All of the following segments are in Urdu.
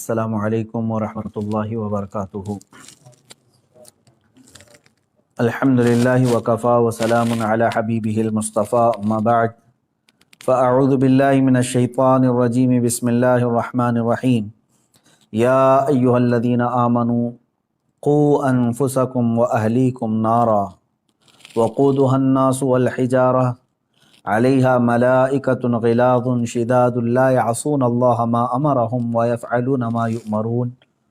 السلام علیکم ورحمۃ اللہ وبرکاتہ۔ الحمدللہ وکفا وسلام علی حبیبہ المصطفیٰ، اما بعد فاعوذ باللہ من الشیطان الرجیم، بسم اللہ الرحمن الرحیم۔ یا ایہا الذین آمنوا قوا انفسکم واہلیکم نارا وقودها الناس والحجارہ علیہا ملائکۃ غلاظ شداد لا یعصون اللہ ما امرہم ویفعلون ما یؤمرون،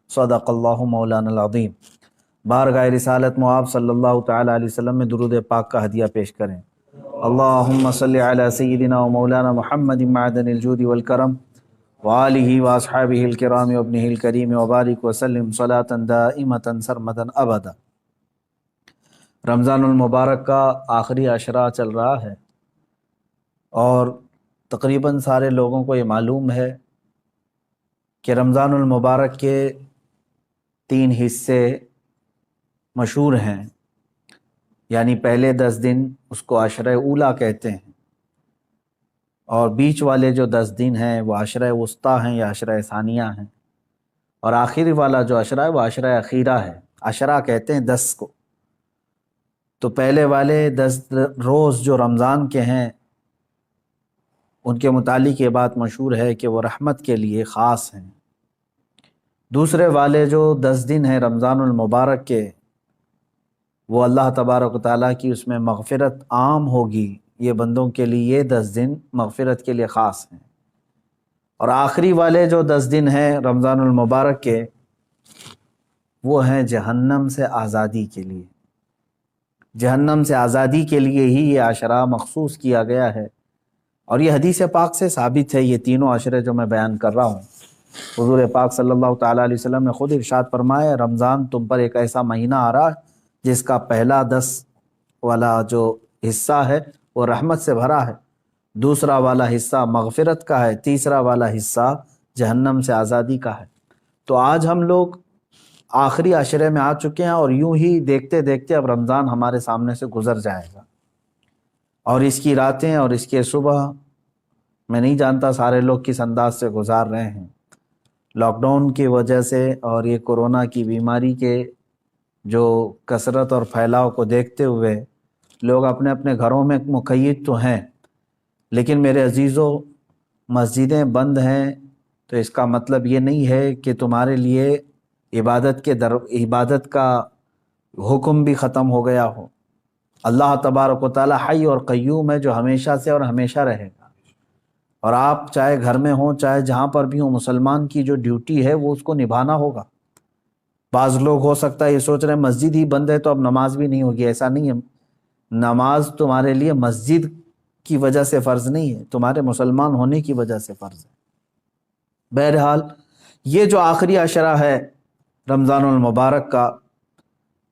صدق اللہ مولانا العظیم۔ بارگاہ رسالت مآب صلی اللہ تعالیٰ علیہ وسلم میں درود پاک کا ہدیہ پیش کریں۔ اللہم صلی علی سیدنا و مولانا محمد معدن الجود والکرم وآلہ واصحابہ الکرام وابنہ الکریم وبارک وسلم صلاۃ دائمۃ سرمدا ابدا۔ رمضان المبارک کا آخری عشرہ چل رہا ہے اور تقریباً سارے لوگوں کو یہ معلوم ہے کہ رمضان المبارک کے 3 حصے مشہور ہیں، یعنی پہلے 10 دن اس کو عشرہ اولیٰ کہتے ہیں، اور بیچ والے جو 10 دن ہیں وہ عشرہ وسطیٰ ہیں یا عشرہ ثانیہ ہیں، اور آخری والا جو عشرہ ہے وہ عشرہ اخیرہ ہے۔ عشرہ کہتے ہیں 10 کو۔ تو پہلے والے 10 روز جو رمضان کے ہیں ان کے متعلق یہ بات مشہور ہے کہ وہ رحمت کے لیے خاص ہیں۔ دوسرے والے جو 10 دن ہیں رمضان المبارک کے، وہ اللہ تبارک و تعالیٰ کی اس میں مغفرت عام ہوگی، یہ بندوں کے لیے یہ 10 دن مغفرت کے لیے خاص ہیں۔ اور آخری والے جو 10 دن ہیں رمضان المبارک کے، وہ ہیں جہنم سے آزادی کے لیے۔ جہنم سے آزادی کے لیے ہی یہ عشرہ مخصوص کیا گیا ہے، اور یہ حدیث پاک سے ثابت ہے۔ یہ تینوں عشرے جو میں بیان کر رہا ہوں، حضور پاک صلی اللہ تعالیٰ علیہ وسلم نے خود ارشاد فرمایا، رمضان تم پر ایک ایسا مہینہ آ رہا ہے جس کا پہلا 10 والا جو حصہ ہے وہ رحمت سے بھرا ہے، دوسرا والا حصہ مغفرت کا ہے، تیسرا والا حصہ جہنم سے آزادی کا ہے۔ تو آج ہم لوگ آخری عشرے میں آ چکے ہیں، اور یوں ہی دیکھتے دیکھتے اب رمضان ہمارے سامنے سے گزر جائے گا، اور اس کی راتیں اور اس کے صبح میں نہیں جانتا سارے لوگ کس انداز سے گزار رہے ہیں۔ لاک ڈاؤن کی وجہ سے اور یہ کورونا کی بیماری کے جو کثرت اور پھیلاؤ کو دیکھتے ہوئے لوگ اپنے اپنے گھروں میں مقید تو ہیں، لیکن میرے عزیزوں، مسجدیں بند ہیں تو اس کا مطلب یہ نہیں ہے کہ تمہارے لیے عبادت کا حکم بھی ختم ہو گیا ہو۔ اللہ تبارک و تعالی حی اور قیوم ہے جو ہمیشہ سے اور ہمیشہ رہے گا، اور آپ چاہے گھر میں ہوں چاہے جہاں پر بھی ہوں، مسلمان کی جو ڈیوٹی ہے وہ اس کو نبھانا ہوگا۔ بعض لوگ ہو سکتا ہے یہ سوچ رہے ہیں مسجد ہی بند ہے تو اب نماز بھی نہیں ہوگی۔ ایسا نہیں ہے، نماز تمہارے لیے مسجد کی وجہ سے فرض نہیں ہے، تمہارے مسلمان ہونے کی وجہ سے فرض ہے۔ بہرحال یہ جو آخری عشرہ ہے رمضان المبارک کا،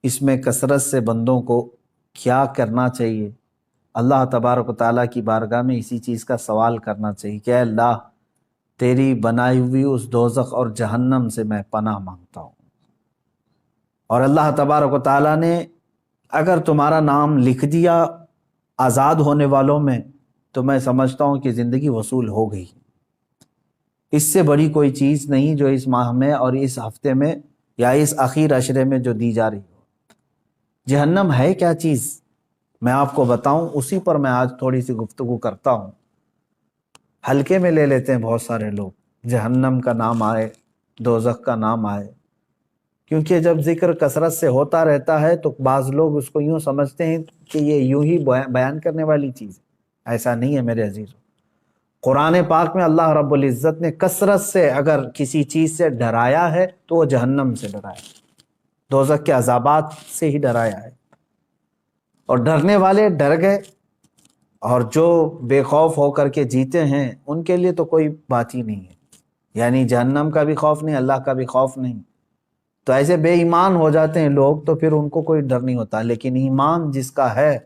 اس میں کثرت سے بندوں کو کیا کرنا چاہیے؟ اللہ تبارک و تعالیٰ کی بارگاہ میں اسی چیز کا سوال کرنا چاہیے کہ اے اللہ، تیری بنائی ہوئی اس دوزخ اور جہنم سے میں پناہ مانگتا ہوں، اور اللہ تبارک و تعالیٰ نے اگر تمہارا نام لکھ دیا آزاد ہونے والوں میں تو میں سمجھتا ہوں کہ زندگی وصول ہو گئی۔ اس سے بڑی کوئی چیز نہیں جو اس ماہ میں اور اس ہفتے میں یا اس اخیر عشرے میں جو دی جا رہی ہو۔ جہنم ہے کیا چیز میں آپ کو بتاؤں، اسی پر میں آج تھوڑی سی گفتگو کرتا ہوں۔ ہلکے میں لے لیتے ہیں بہت سارے لوگ، جہنم کا نام آئے، دوزخ کا نام آئے، کیونکہ جب ذکر کثرت سے ہوتا رہتا ہے تو بعض لوگ اس کو یوں سمجھتے ہیں کہ یہ یوں ہی بیان کرنے والی چیز ہے۔ ایسا نہیں ہے میرے عزیزوں۔ قرآن پاک میں اللہ رب العزت نے کثرت سے اگر کسی چیز سے ڈرایا ہے تو وہ جہنم سے ڈرایا ہے، دوزخ کے عذابات سے ہی ڈرایا ہے، اور ڈرنے والے ڈر گئے، اور جو بے خوف ہو کر کے جیتے ہیں ان کے لیے تو کوئی بات ہی نہیں ہے، یعنی جہنم کا بھی خوف نہیں، اللہ کا بھی خوف نہیں۔ تو ایسے بے ایمان ہو جاتے ہیں لوگ تو پھر ان کو کوئی ڈر نہیں ہوتا، لیکن ایمان جس کا ہے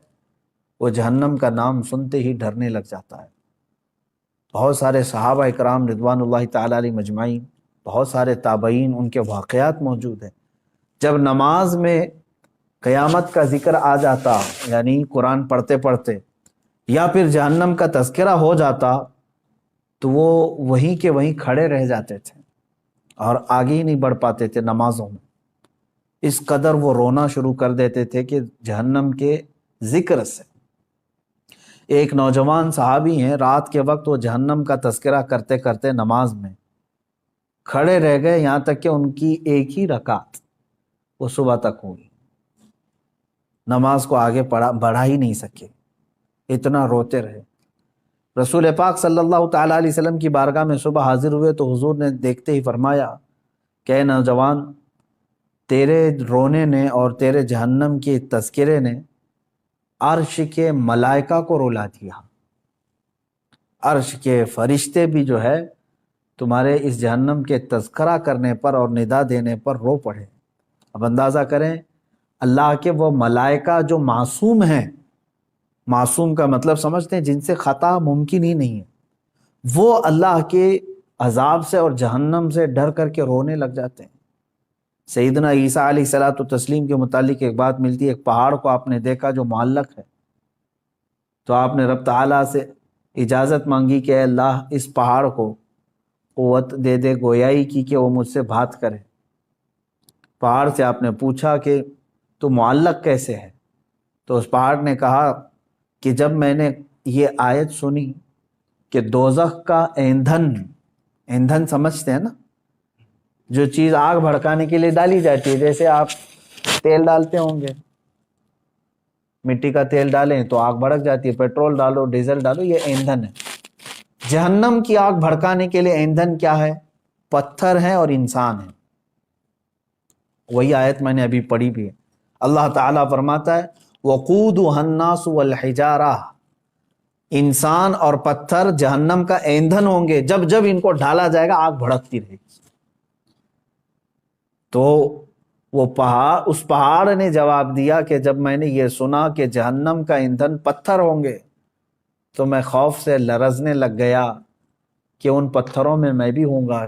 وہ جہنم کا نام سنتے ہی ڈرنے لگ جاتا ہے۔ بہت سارے صحابہ اکرام رضوان اللہ تعالیٰ علیہ مجمعین، بہت سارے تابعین، ان کے واقعات موجود ہیں۔ جب نماز میں قیامت کا ذکر آ جاتا، یعنی قرآن پڑھتے پڑھتے، یا پھر جہنم کا تذکرہ ہو جاتا، تو وہ وہیں کے وہیں کھڑے رہ جاتے تھے، اور آگے ہی نہیں بڑھ پاتے تھے نمازوں میں، اس قدر وہ رونا شروع کر دیتے تھے کہ جہنم کے ذکر سے۔ ایک نوجوان صحابی ہیں، رات کے وقت وہ جہنم کا تذکرہ کرتے کرتے نماز میں کھڑے رہ گئے، یہاں تک کہ ان کی ایک ہی رکعت وہ صبح تک ہوئی، نماز کو آگے بڑھا ہی نہیں سکے، اتنا روتے رہے۔ رسول پاک صلی اللہ تعالیٰ علیہ وسلم کی بارگاہ میں صبح حاضر ہوئے تو حضور نے دیکھتے ہی فرمایا کہ اے نوجوان، تیرے رونے نے اور تیرے جہنم کے تذکرے نے عرش کے ملائکہ کو رلا دیا، عرش کے فرشتے بھی جو ہے تمہارے اس جہنم کے تذکرہ کرنے پر اور ندا دینے پر رو پڑے۔ اب اندازہ کریں اللہ کے وہ ملائکہ جو معصوم ہیں، معصوم کا مطلب سمجھتے ہیں جن سے خطا ممکن ہی نہیں ہے، وہ اللہ کے عذاب سے اور جہنم سے ڈر کر کے رونے لگ جاتے ہیں۔ سیدنا عیسیٰ علیہ الصلوۃ والتسلیم کے متعلق ایک بات ملتی ہے، ایک پہاڑ کو آپ نے دیکھا جو معلق ہے، تو آپ نے رب تعالیٰ سے اجازت مانگی کہ اے اللہ اس پہاڑ کو قوت دے دے گویائی کی کہ وہ مجھ سے بات کرے۔ پہاڑ سے آپ نے پوچھا کہ تو معلق کیسے ہے؟ تو اس پہاڑ نے کہا کہ جب میں نے یہ آیت سنی کہ دوزخ کا ایندھن سمجھتے ہیں نا، جو چیز آگ بھڑکانے کے لیے ڈالی جاتی ہے، جیسے آپ تیل ڈالتے ہوں گے، مٹی کا تیل ڈالیں تو آگ بھڑک جاتی ہے، پیٹرول ڈالو، ڈیزل ڈالو، یہ ایندھن ہے۔ جہنم کی آگ بھڑکانے کے لیے ایندھن کیا ہے؟ پتھر ہیں اور انسان ہیں۔ وہی آیت میں نے ابھی پڑھی بھی ہے، اللہ تعالیٰ فرماتا ہے وقودها الناس والحجارہ، انسان اور پتھر جہنم کا ایندھن ہوں گے، جب جب ان کو ڈالا جائے گا آگ بھڑکتی رہے گی۔ تو وہ اس پہاڑ نے جواب دیا کہ جب میں نے یہ سنا کہ جہنم کا ایندھن پتھر ہوں گے تو میں خوف سے لرزنے لگ گیا کہ ان پتھروں میں بھی ہوں گا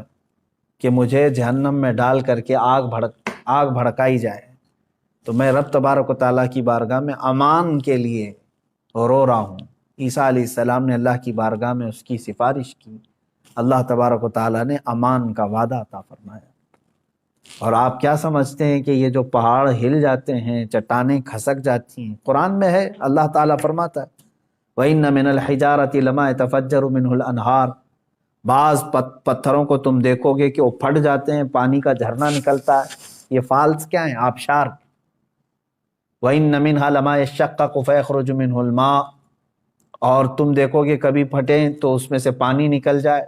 کہ مجھے جہنم میں ڈال کر کے آگ بھڑکائی جائے۔ تو میں رب تبارک و تعالیٰ کی بارگاہ میں امان کے لیے رو رہا ہوں۔ عیسیٰ علیہ السلام نے اللہ کی بارگاہ میں اس کی سفارش کی، اللہ تبارک و تعالیٰ نے امان کا وعدہ عطا فرمایا۔ اور آپ کیا سمجھتے ہیں کہ یہ جو پہاڑ ہل جاتے ہیں، چٹانیں کھسک جاتی ہیں، قرآن میں ہے، اللہ تعالیٰ فرماتا ہے وَإِنَّ مِنَ الْحِجَارَةِ لَمَا يَتَفَجَّرُ مِنْهُ الْأَنْهَارُ، بعض پتھروں کو تم دیکھو گے کہ وہ پھٹ جاتے ہیں، پانی کا جھرنا نکلتا ہے۔ یہ فالس کیا ہیں؟ آبشار۔ وَإِنَّ مِنْهَا لَمَا يَشَّقَّقُ فَيَخْرُجُ مِنْهُ الْمَاءُ، اور تم دیکھو گے کبھی پھٹیں تو اس میں سے پانی نکل جائے۔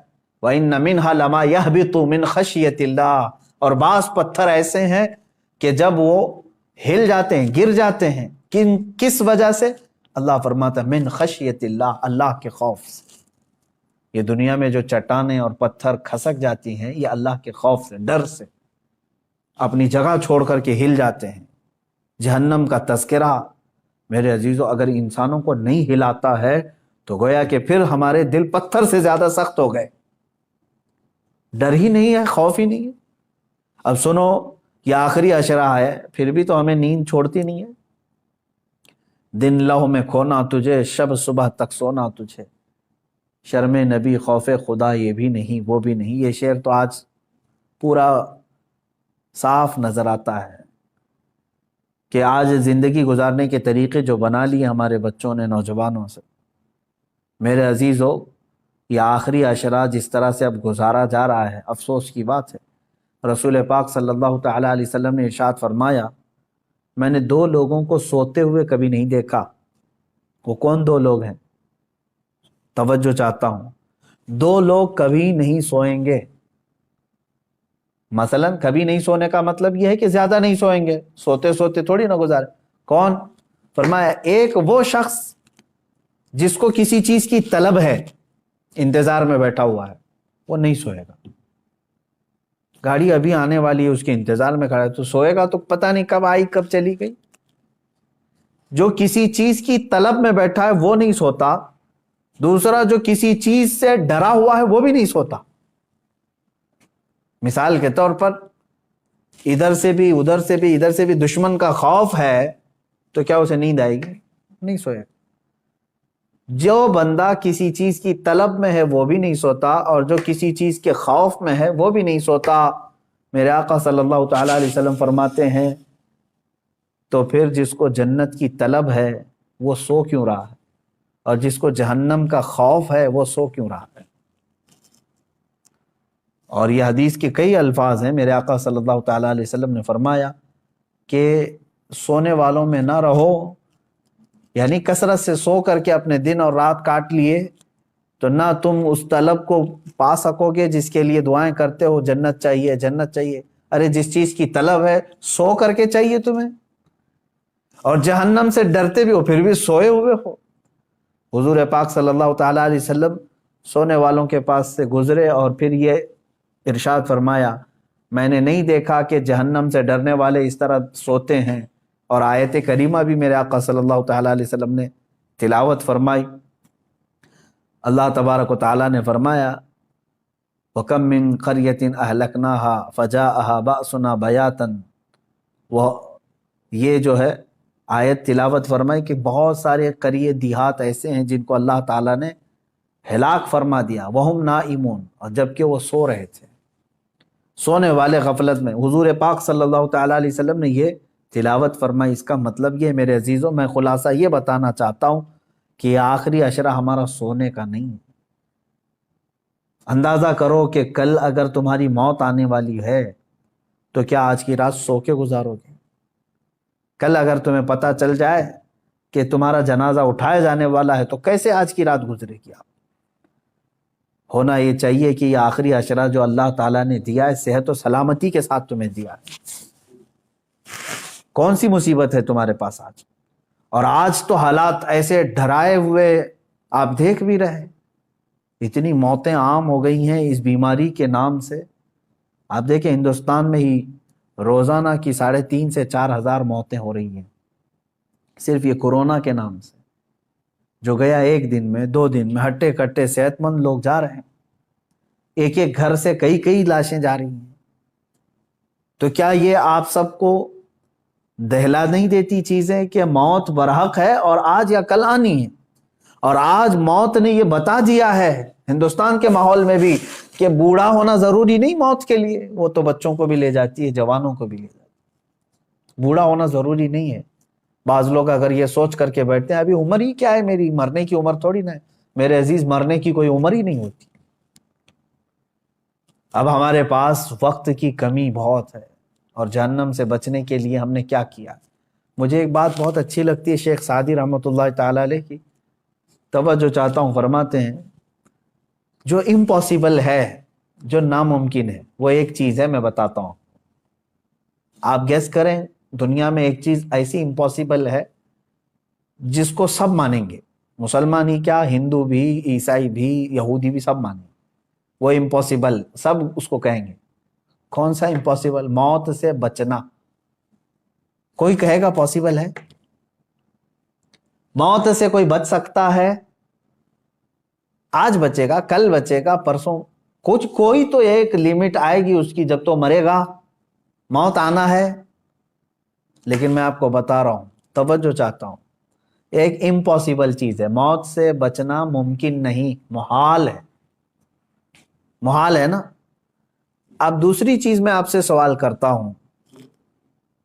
وَإِنَّ مِنْهَا لَمَا يَهْبِطُ مِنْ خَشْيَةِ اللَّهِ، اور بعض پتھر ایسے ہیں کہ جب وہ ہل جاتے ہیں، گر جاتے ہیں، کس وجہ سے؟ اللہ فرماتا ہے من خشیت اللہ، اللہ کے خوف سے۔ یہ دنیا میں جو چٹانیں اور پتھر کھسک جاتی ہیں، یہ اللہ کے خوف سے، ڈر سے اپنی جگہ چھوڑ کر کے ہل جاتے ہیں۔ جہنم کا تذکرہ میرے عزیزو اگر انسانوں کو نہیں ہلاتا ہے تو گویا کہ پھر ہمارے دل پتھر سے زیادہ سخت ہو گئے، ڈر ہی نہیں ہے، خوف ہی نہیں ہے۔ اب سنو، یہ آخری عشرہ ہے، پھر بھی تو ہمیں نیند چھوڑتی نہیں ہے۔ دن لہو میں کھونا تجھے، شب صبح تک سونا تجھے، شرم نبی خوف خدا یہ بھی نہیں وہ بھی نہیں۔ یہ شعر تو آج پورا صاف نظر آتا ہے کہ آج زندگی گزارنے کے طریقے جو بنا لیے ہمارے بچوں نے، نوجوانوں سے۔ میرے عزیزو، یہ آخری عشرہ جس طرح سے اب گزارا جا رہا ہے، افسوس کی بات ہے۔ رسول پاک صلی اللہ تعالیٰ علیہ وسلم نے ارشاد فرمایا میں نے دو لوگوں کو سوتے ہوئے کبھی نہیں دیکھا۔ وہ کون دو لوگ ہیں؟ توجہ چاہتا ہوں۔ دو لوگ کبھی نہیں سوئیں گے۔ مثلا کبھی نہیں سونے کا مطلب یہ ہے کہ زیادہ نہیں سوئیں گے، سوتے سوتے تھوڑی نہ گزارے۔ کون؟ فرمایا ایک وہ شخص جس کو کسی چیز کی طلب ہے، انتظار میں بیٹھا ہوا ہے، وہ نہیں سوئے گا۔ گاڑی ابھی آنے والی ہے، اس کے انتظار میں کھڑا ہے، تو سوئے گا تو پتہ نہیں کب آئی کب چلی گئی۔ جو کسی چیز کی طلب میں بیٹھا ہے وہ نہیں سوتا، دوسرا جو کسی چیز سے ڈرا ہوا ہے وہ بھی نہیں سوتا۔ مثال کے طور پر ادھر سے بھی ادھر سے بھی ادھر سے بھی دشمن کا خوف ہے تو کیا اسے نیند آئے گی؟ نہیں سوئے گا۔ جو بندہ کسی چیز کی طلب میں ہے وہ بھی نہیں سوتا، اور جو کسی چیز کے خوف میں ہے وہ بھی نہیں سوتا۔ میرے آقا صلی اللہ تعالیٰ علیہ وسلم فرماتے ہیں تو پھر جس کو جنت کی طلب ہے وہ سو کیوں رہا ہے، اور جس کو جہنم کا خوف ہے وہ سو کیوں رہا ہے؟ اور یہ حدیث کے کئی الفاظ ہیں۔ میرے آقا صلی اللہ تعالیٰ علیہ وسلم نے فرمایا کہ سونے والوں میں نہ رہو، یعنی کثرت سے سو کر کے اپنے دن اور رات کاٹ لیے تو نہ تم اس طلب کو پا سکو گے جس کے لیے دعائیں کرتے ہو، جنت چاہیے جنت چاہیے۔ ارے جس چیز کی طلب ہے سو کر کے چاہیے تمہیں، اور جہنم سے ڈرتے بھی ہو پھر بھی سوئے ہوئے ہو۔ حضور پاک صلی اللہ تعالیٰ علیہ وسلم سونے والوں کے پاس سے گزرے اور پھر یہ ارشاد فرمایا، میں نے نہیں دیکھا کہ جہنم سے ڈرنے والے اس طرح سوتے ہیں۔ اور آیت کریمہ بھی میرے آقا صلی اللہ تعالیٰ علیہ وسلم نے تلاوت فرمائی۔ اللہ تبارک و تعالیٰ نے فرمایا، وَكَم مِّن قَرْيَةٍ أَهْلَكْنَاهَا فَجَاءَهَا بَأْسُنَا بَيَاتًا۔ وہ یہ جو ہے آیت تلاوت فرمائی کہ بہت سارے قریے دیہات ایسے ہیں جن کو اللہ تعالیٰ نے ہلاک فرما دیا، وَهُمْ نَائِمُونَ، اور جبکہ وہ سو رہے تھے، سونے والے غفلت میں۔ حضور پاک صلی اللہ تعالیٰ علیہ وسلم نے یہ تلاوت فرمائی۔ اس کا مطلب یہ میرے عزیزوں، میں خلاصہ یہ بتانا چاہتا ہوں کہ یہ آخری عشرہ ہمارا سونے کا نہیں ہے۔ اندازہ کرو کہ کل اگر تمہاری موت آنے والی ہے تو کیا آج کی رات سو کے گزارو گے؟ کل اگر تمہیں پتہ چل جائے کہ تمہارا جنازہ اٹھایا جانے والا ہے تو کیسے آج کی رات گزرے گی آپ؟ ہونا یہ چاہیے کہ یہ آخری عشرہ جو اللہ تعالیٰ نے دیا ہے صحت و سلامتی کے ساتھ تمہیں دیا ہے۔ کون سی مصیبت ہے تمہارے پاس آج؟ اور آج تو حالات ایسے ڈرائے ہوئے آپ دیکھ بھی رہے، اتنی موتیں عام ہو گئی ہیں اس بیماری کے نام سے۔ آپ دیکھیں ہندوستان میں ہی روزانہ کی 3,500 سے 4,000 موتیں ہو رہی ہیں صرف یہ کورونا کے نام سے، جو گیا ایک دن میں 2 دن میں ہٹے کٹے صحت مند لوگ جا رہے ہیں، ایک ایک گھر سے کئی لاشیں جا رہی ہیں۔ تو کیا یہ آپ سب کو دہلا نہیں دیتی چیزیں کہ موت برحق ہے اور آج یا کل آنی ہے؟ اور آج موت نے یہ بتا دیا ہے ہندوستان کے ماحول میں بھی کہ بوڑھا ہونا ضروری نہیں موت کے لیے، وہ تو بچوں کو بھی لے جاتی ہے، جوانوں کو بھی لے جاتی ہے، بوڑھا ہونا ضروری نہیں ہے۔ بعض لوگ اگر یہ سوچ کر کے بیٹھتے ہیں ابھی عمر ہی کیا ہے میری، مرنے کی عمر تھوڑی نہ ہے۔ میرے عزیز، مرنے کی کوئی عمر ہی نہیں ہوتی۔ اب ہمارے پاس وقت کی کمی بہت ہے، اور جہنم سے بچنے کے لیے ہم نے کیا کیا؟ مجھے ایک بات بہت اچھی لگتی ہے شیخ سعدی رحمۃ اللہ تعالی علیہ کی، توجہ چاہتا ہوں، فرماتے ہیں جو امپاسبل ہے، جو ناممکن ہے، وہ ایک چیز ہے، میں بتاتا ہوں، آپ گیس کریں۔ دنیا میں ایک چیز ایسی امپاسبل ہے جس کو سب مانیں گے، مسلمان ہی کیا، ہندو بھی، عیسائی بھی، یہودی بھی، سب مانیں گے، وہ امپاسبل، سب اس کو کہیں گے۔ کون سا امپاسبل؟ موت سے بچنا۔ کوئی کہے گا پاسبل ہے؟ موت سے کوئی بچ سکتا ہے؟ آج بچے گا، کل بچے گا، پرسوں، کوئی تو ایک لیمٹ آئے گی اس کی، جب تو مرے گا، موت آنا ہے۔ لیکن میں آپ کو بتا رہا ہوں، توجہ چاہتا ہوں، ایک امپاسبل چیز ہے، موت سے بچنا ممکن نہیں، محال ہے، محال ہے نا۔ اب دوسری چیز میں آپ سے سوال کرتا ہوں،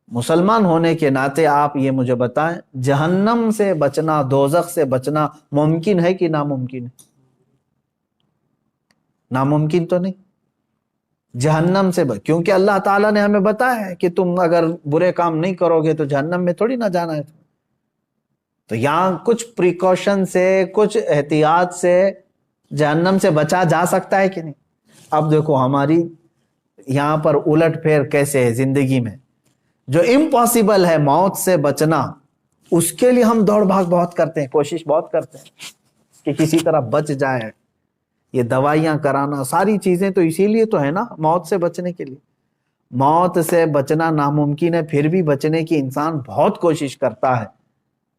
مسلمان ہونے کے ناطے آپ یہ مجھے بتائیں، جہنم سے بچنا، دوزخ سے بچنا ممکن ہے کہ ناممکن ہے؟ ناممکن تو نہیں۔ جہنم سے کیونکہ اللہ تعالیٰ نے ہمیں بتایا ہے کہ تم اگر برے کام نہیں کرو گے تو جہنم میں تھوڑی نہ جانا ہے۔ تو یہاں کچھ پریکاشن سے، کچھ احتیاط سے جہنم سے بچا جا سکتا ہے کہ نہیں؟ اب دیکھو ہماری یہاں پر الٹ پھیر کیسے ہے زندگی میں، جو امپاسبل ہے موت سے بچنا، اس کے لیے ہم دوڑ بھاگ بہت کرتے ہیں، کوشش بہت کرتے ہیں کہ کسی طرح بچ جائے۔ یہ دوائیاں کرانا، ساری چیزیں تو اسی لیے تو ہے نا، موت سے بچنے کے لیے۔ موت سے بچنا ناممکن ہے، پھر بھی بچنے کی انسان بہت کوشش کرتا ہے،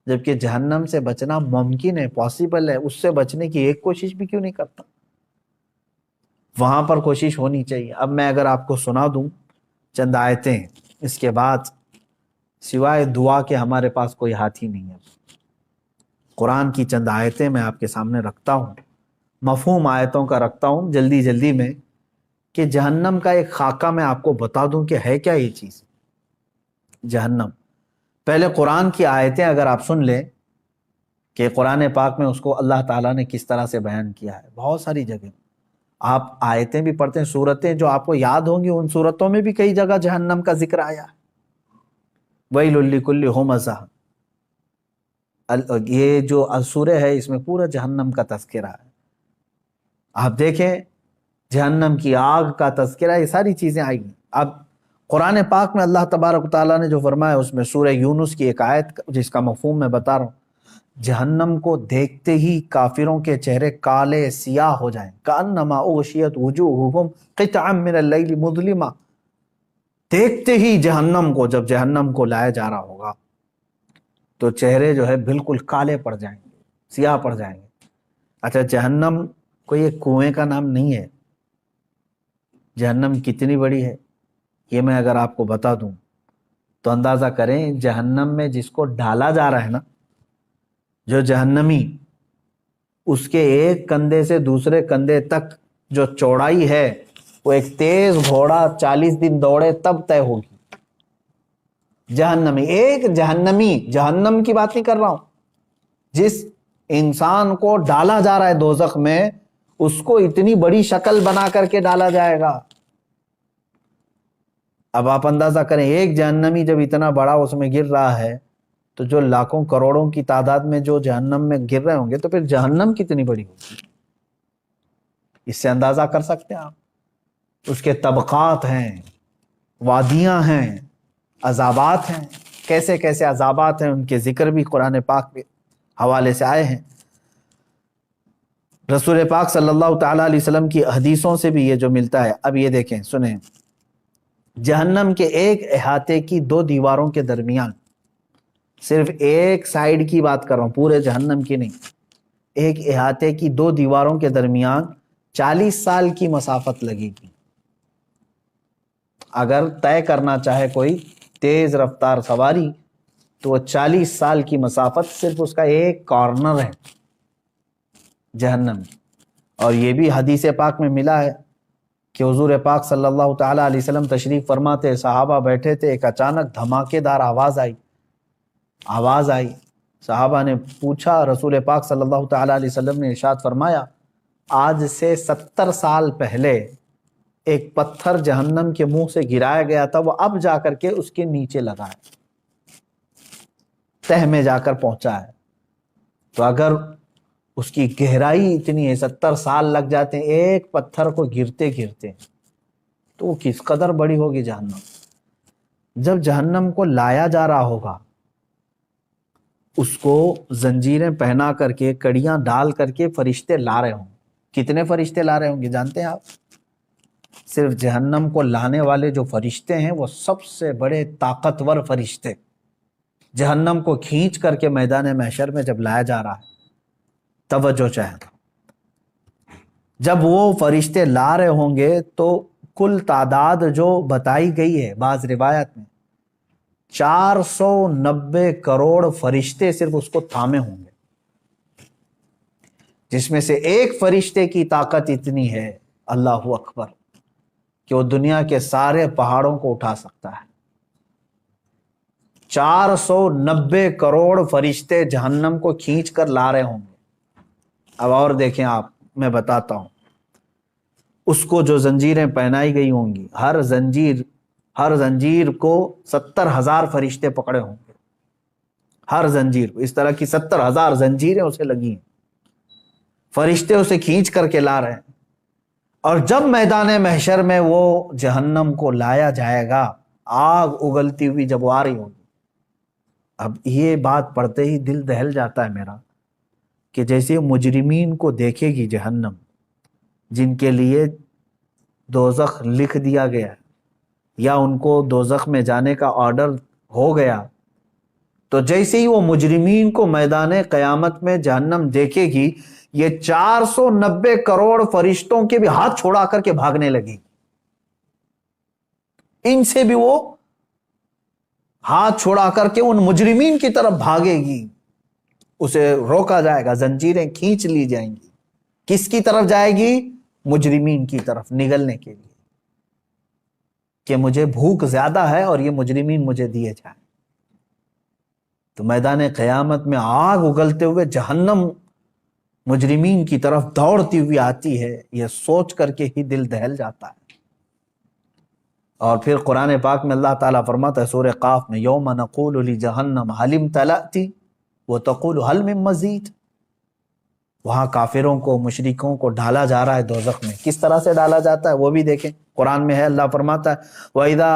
جبکہ جہنم سے بچنا ممکن ہے، پاسبل ہے، اس سے بچنے کی ایک کوشش بھی کیوں نہیں کرتا؟ وہاں پر کوشش ہونی چاہیے۔ اب میں اگر آپ کو سنا دوں چند آیتیں، اس کے بعد سوائے دعا کے ہمارے پاس کوئی ہاتھ ہی نہیں ہے۔ قرآن کی چند آیتیں میں آپ کے سامنے رکھتا ہوں، مفہوم آیتوں کا رکھتا ہوں جلدی میں، کہ جہنم کا ایک خاکہ میں آپ کو بتا دوں کہ ہے کیا یہ چیز جہنم. پہلے قرآن کی آیتیں اگر آپ سن لیں کہ قرآن پاک میں اس کو اللہ تعالیٰ نے کس طرح سے بیان کیا ہے. بہت ساری جگہ آپ آیتیں بھی پڑھتے ہیں، صورتیں جو آپ کو یاد ہوں گی ان صورتوں میں بھی کئی جگہ جہنم کا ذکر آیا ہے. وَيْلٌ لِّكُلِّ ہُمَزَةٍ، یہ جو سورہ ہے اس میں پورا جہنم کا تذکرہ ہے. آپ دیکھیں جہنم کی آگ کا تذکرہ، یہ ساری چیزیں آئی ہیں. اب قرآن پاک میں اللہ تبارک و تعالیٰ نے جو فرمایا اس میں سورہ یونس کی ایک آیت جس کا مفہوم میں بتا رہا ہوں، جہنم کو دیکھتے ہی کافروں کے چہرے کالے سیاہ ہو جائیں. کأنما اغشیت وجوہہم قطعا من اللیل مظلما. دیکھتے ہی جہنم کو، جب جہنم کو لایا جا رہا ہوگا تو چہرے جو ہے بالکل کالے پڑ جائیں گے، سیاہ پڑ جائیں گے. اچھا جہنم کوئی ایک کنویں کا نام نہیں ہے. جہنم کتنی بڑی ہے یہ میں اگر آپ کو بتا دوں تو اندازہ کریں. جہنم میں جس کو ڈالا جا رہا ہے نا، جو جہنمی، اس کے ایک کندھے سے دوسرے کندھے تک جو چوڑائی ہے وہ ایک تیز گھوڑا 40 دن دوڑے تب طے ہوگی. جہنمی، ایک جہنمی، جہنم کی بات نہیں کر رہا ہوں، جس انسان کو ڈالا جا رہا ہے دوزخ میں اس کو اتنی بڑی شکل بنا کر کے ڈالا جائے گا. اب آپ اندازہ کریں ایک جہنمی جب اتنا بڑا اس میں گر رہا ہے تو جو لاکھوں کروڑوں کی تعداد میں جو جہنم میں گر رہے ہوں گے تو پھر جہنم کتنی بڑی ہوگی. اس سے اندازہ کر سکتے ہیں آپ. اس کے طبقات ہیں، وادیاں ہیں، عذابات ہیں، کیسے کیسے عذابات ہیں، ان کے ذکر بھی قرآن پاک کے حوالے سے آئے ہیں. رسول پاک صلی اللہ تعالیٰ علیہ وسلم کی حدیثوں سے بھی یہ جو ملتا ہے. اب یہ دیکھیں، سنیں، جہنم کے ایک احاطے کی 2 دیواروں کے درمیان، صرف ایک سائیڈ کی بات کر رہا ہوں، پورے جہنم کی نہیں، ایک احاطے کی 2 دیواروں کے درمیان 40 سال کی مسافت لگے گی. اگر طے کرنا چاہے کوئی تیز رفتار سواری تو وہ 40 سال کی مسافت صرف اس کا ایک کارنر ہے جہنم. اور یہ بھی حدیث پاک میں ملا ہے کہ حضور پاک صلی اللہ تعالیٰ علیہ وسلم تشریف فرماتے، صحابہ بیٹھے تھے، ایک اچانک دھماکے دار آواز آئی. صحابہ نے پوچھا، رسول پاک صلی اللہ تعالیٰ علیہ وسلم نے ارشاد فرمایا آج سے 70 سال پہلے ایک پتھر جہنم کے منہ سے گرایا گیا تھا، وہ اب جا کر کے اس کے نیچے لگا ہے، تہ میں جا کر پہنچا ہے. تو اگر اس کی گہرائی اتنی ہے، 70 سال لگ جاتے ہیں ایک پتھر کو گرتے گرتے، تو وہ کس قدر بڑی ہوگی جہنم. جب جہنم کو لایا جا رہا ہوگا، اس کو زنجیریں پہنا کر کے، کڑیاں ڈال کر کے فرشتے لا رہے ہوں. کتنے فرشتے لا رہے ہوں گے جانتے ہیں آپ؟ صرف جہنم کو لانے والے جو فرشتے ہیں وہ سب سے بڑے طاقتور فرشتے. جہنم کو کھینچ کر کے میدان محشر میں جب لایا جا رہا ہے، توجہ چاہیں، جب وہ فرشتے لا رہے ہوں گے تو کل تعداد جو بتائی گئی ہے بعض روایت میں 490 کروڑ فرشتے صرف اس کو تھامے ہوں گے، جس میں سے ایک فرشتے کی طاقت اتنی ہے، اللہ اکبر، کہ وہ دنیا کے سارے پہاڑوں کو اٹھا سکتا ہے. 490 کروڑ فرشتے جہنم کو کھینچ کر لا رہے ہوں گے. اب اور دیکھیں آپ، میں بتاتا ہوں، اس کو جو زنجیریں پہنائی گئی ہوں گی، ہر زنجیر کو 70,000 فرشتے پکڑے ہوں گے. ہر زنجیر کو اس طرح کی 70,000 زنجیریں اسے لگی ہیں، فرشتے اسے کھینچ کر کے لا رہے ہیں. اور جب میدان محشر میں وہ جہنم کو لایا جائے گا، آگ اگلتی ہوئی جب وہ آ رہی ہوگی، اب یہ بات پڑھتے ہی دل دہل جاتا ہے میرا، کہ جیسے مجرمین کو دیکھے گی جہنم، جن کے لیے دوزخ لکھ دیا گیا یا ان کو دوزخ میں جانے کا آرڈر ہو گیا، تو جیسے ہی وہ مجرمین کو میدان قیامت میں جہنم دیکھے گی، یہ 490 کروڑ فرشتوں کے بھی ہاتھ چھوڑا کر کے بھاگنے لگی. ان سے بھی وہ ہاتھ چھوڑا کر کے ان مجرمین کی طرف بھاگے گی، اسے روکا جائے گا، زنجیریں کھینچ لی جائیں گی. کس کی طرف جائے گی؟ مجرمین کی طرف نگلنے کے لیے. کہ مجھے بھوک زیادہ ہے اور یہ مجرمین مجھے دیے جائیں. تو میدان قیامت میں آگ اگلتے ہوئے جہنم مجرمین کی طرف دوڑتی ہوئی آتی ہے، یہ سوچ کر کے ہی دل دہل جاتا ہے. اور پھر قرآن پاک میں اللہ تعالیٰ فرماتا ہے سورہ قاف میں، یوم نقول لجہنم هل امتلأت وتقول هل من مزید. وہاں کافروں کو، مشرکوں کو ڈالا جا رہا ہے دوزخ میں. کس طرح سے ڈالا جاتا ہے وہ بھی دیکھیں، قرآن میں ہے. اللہ فرماتا ہے وَإِذَا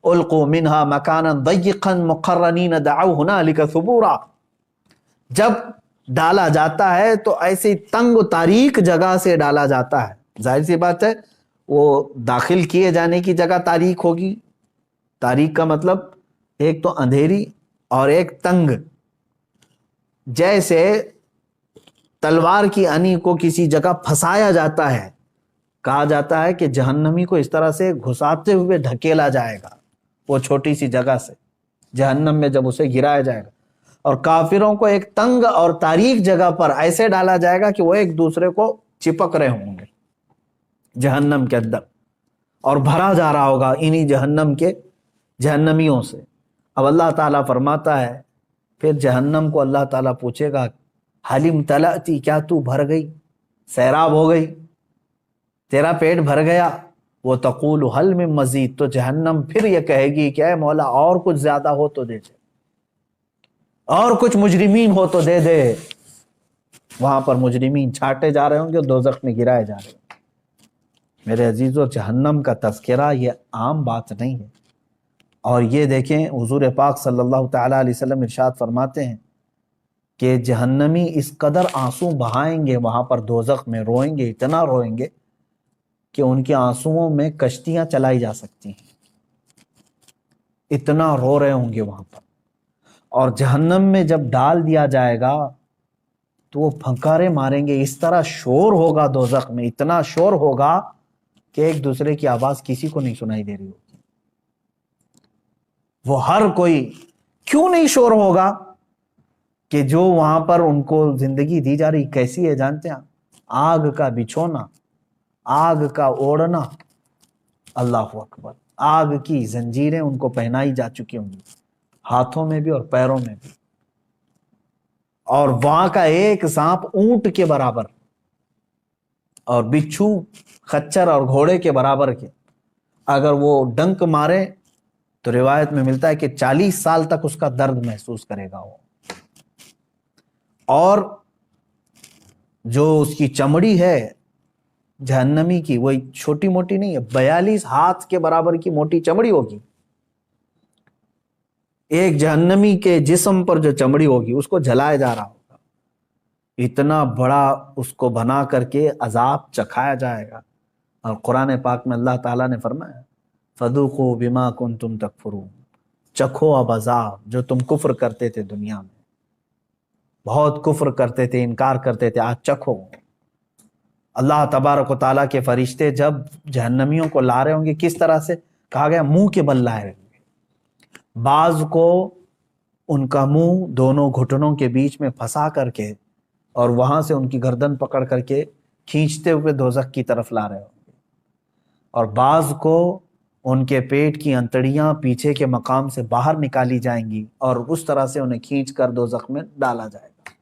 أُلْقُوا مِنْهَا مَكَانًا ضَيِّقًا مُقَرَّنِينَ دَعَوْا هُنَالِكَ ثُبُورًا. جب ڈالا جاتا ہے تو ایسی تنگ و تاریک جگہ سے ڈالا جاتا ہے. ظاہر سی بات ہے وہ داخل کیے جانے کی جگہ تاریک ہوگی. تاریک کا مطلب ایک تو اندھیری اور ایک تنگ. جیسے تلوار کی انی کو کسی جگہ پھنسایا جاتا ہے، کہا جاتا ہے کہ جہنمی کو اس طرح سے گھساتے ہوئے ڈھکیلا جائے گا وہ چھوٹی سی جگہ سے جہنم میں جب اسے گرایا جائے گا. اور کافروں کو ایک تنگ اور تاریک جگہ پر ایسے ڈالا جائے گا کہ وہ ایک دوسرے کو چپک رہے ہوں گے جہنم کے اندر، اور بھرا جا رہا ہوگا انہی جہنم کے جہنمیوں سے. اب اللہ تعالیٰ فرماتا ہے پھر جہنم کو اللہ تعالیٰ پوچھے گا حل امتلأتی، کیا تو بھر گئی، سیراب ہو گئی، تیرا پیٹ بھر گیا؟ وہ تقول حل من مزید، تو جہنم پھر یہ کہے گی کہ اے مولا اور کچھ زیادہ ہو تو دے دے، اور کچھ مجرمین ہو تو دے دے. وہاں پر مجرمین چھاٹے جا رہے ہوں گے، دوزخ میں گرائے جا رہے ہوں گے. میرے عزیزو، جہنم کا تذکرہ یہ عام بات نہیں ہے. اور یہ دیکھیں حضور پاک صلی اللہ تعالیٰ علیہ وسلم ارشاد فرماتے ہیں کہ جہنمی اس قدر آنسو بہائیں گے وہاں پر دوزخ میں، روئیں گے، اتنا روئیں گے کہ ان کے آنسوؤں میں کشتیاں چلائی جا سکتی ہیں، اتنا رو رہے ہوں گے وہاں پر. اور جہنم میں جب ڈال دیا جائے گا تو وہ پھنکارے ماریں گے، اس طرح شور ہوگا دوزخ میں، اتنا شور ہوگا کہ ایک دوسرے کی آواز کسی کو نہیں سنائی دے رہی ہوگی. وہ ہر کوئی، کیوں نہیں شور ہوگا؟ کہ جو وہاں پر ان کو زندگی دی جا رہی کیسی ہے جانتے ہیں؟ آگ کا بچھونا، آگ کا اوڑھنا. اللہ اکبر. آگ کی زنجیریں ان کو پہنائی جا چکی ہوں گی، ہاتھوں میں بھی اور پیروں میں بھی. اور وہاں کا ایک سانپ اونٹ کے برابر اور بچھو خچر اور گھوڑے کے برابر کے، اگر وہ ڈنک مارے تو روایت میں ملتا ہے کہ 40 سال تک اس کا درد محسوس کرے گا وہ. اور جو اس کی چمڑی ہے جہنمی کی، وہ چھوٹی موٹی نہیں ہے، 42 ہاتھ کے برابر کی موٹی چمڑی ہوگی. ایک جہنمی کے جسم پر جو چمڑی ہوگی اس کو جلایا جا رہا ہوگا، اتنا بڑا اس کو بنا کر کے عذاب چکھایا جائے گا. اور قرآن پاک میں اللہ تعالیٰ نے فرمایا فَذُوقُوا بِمَا كُنْتُمْ تَكْفُرُونَ، چکھو اب عذاب جو تم کفر کرتے تھے دنیا میں، بہت کفر کرتے تھے، انکار کرتے تھے، آج چکھو. اللہ تبارک و تعالیٰ کے فرشتے جب جہنمیوں کو لا رہے ہوں گے، کس طرح سے کہا گیا؟ منہ کے بل لائے ہوں گے. بعض کو ان کا منہ دونوں گھٹنوں کے بیچ میں پھنسا کر کے اور وہاں سے ان کی گردن پکڑ کر کے کھینچتے ہوئے دوزخ کی طرف لا رہے ہوں گے، اور بعض کو ان کے پیٹ کی انتڑیاں پیچھے کے مقام سے باہر نکالی جائیں گی اور اس طرح سے انہیں کھینچ کر دوزخ میں ڈالا جائے گا.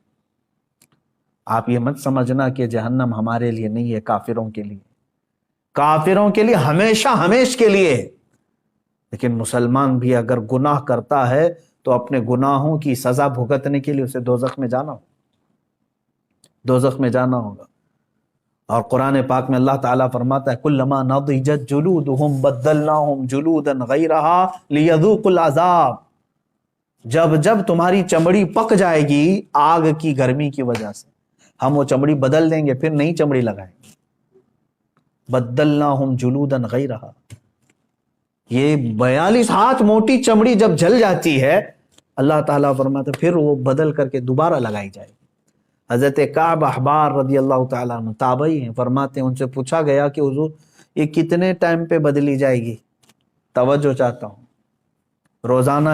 آپ یہ مت سمجھنا کہ جہنم ہمارے لیے نہیں ہے، کافروں کے لیے، کافروں کے لیے ہمیشہ ہمیش کے لیے. لیکن مسلمان بھی اگر گناہ کرتا ہے تو اپنے گناہوں کی سزا بھگتنے کے لیے اسے دوزخ میں جانا ہوگا، دوزخ میں جانا ہوگا. اور قرآن پاک میں اللہ تعالیٰ فرماتا ہے کلما نضجت جلودہم بدلناہم جلودا غیرہا لیذوقوا العذاب، جب جب تمہاری چمڑی پک جائے گی آگ کی گرمی کی وجہ سے، ہم وہ چمڑی بدل دیں گے، پھر نئی چمڑی لگائیں گے. بدلناہم جلودا غیرہا، یہ 42 ہاتھ موٹی چمڑی جب جل جاتی ہے اللہ تعالیٰ فرماتا ہے پھر وہ بدل کر کے دوبارہ لگائی جائے گی. حضرت کعب احبار رضی اللہ تعالیٰ عنہ تابعی ہیں، فرماتے ہیں ان سے پوچھا گیا کہ حضور یہ کتنے ٹائم پہ بدلی جائے گی؟ توجہ چاہتا ہوں، روزانہ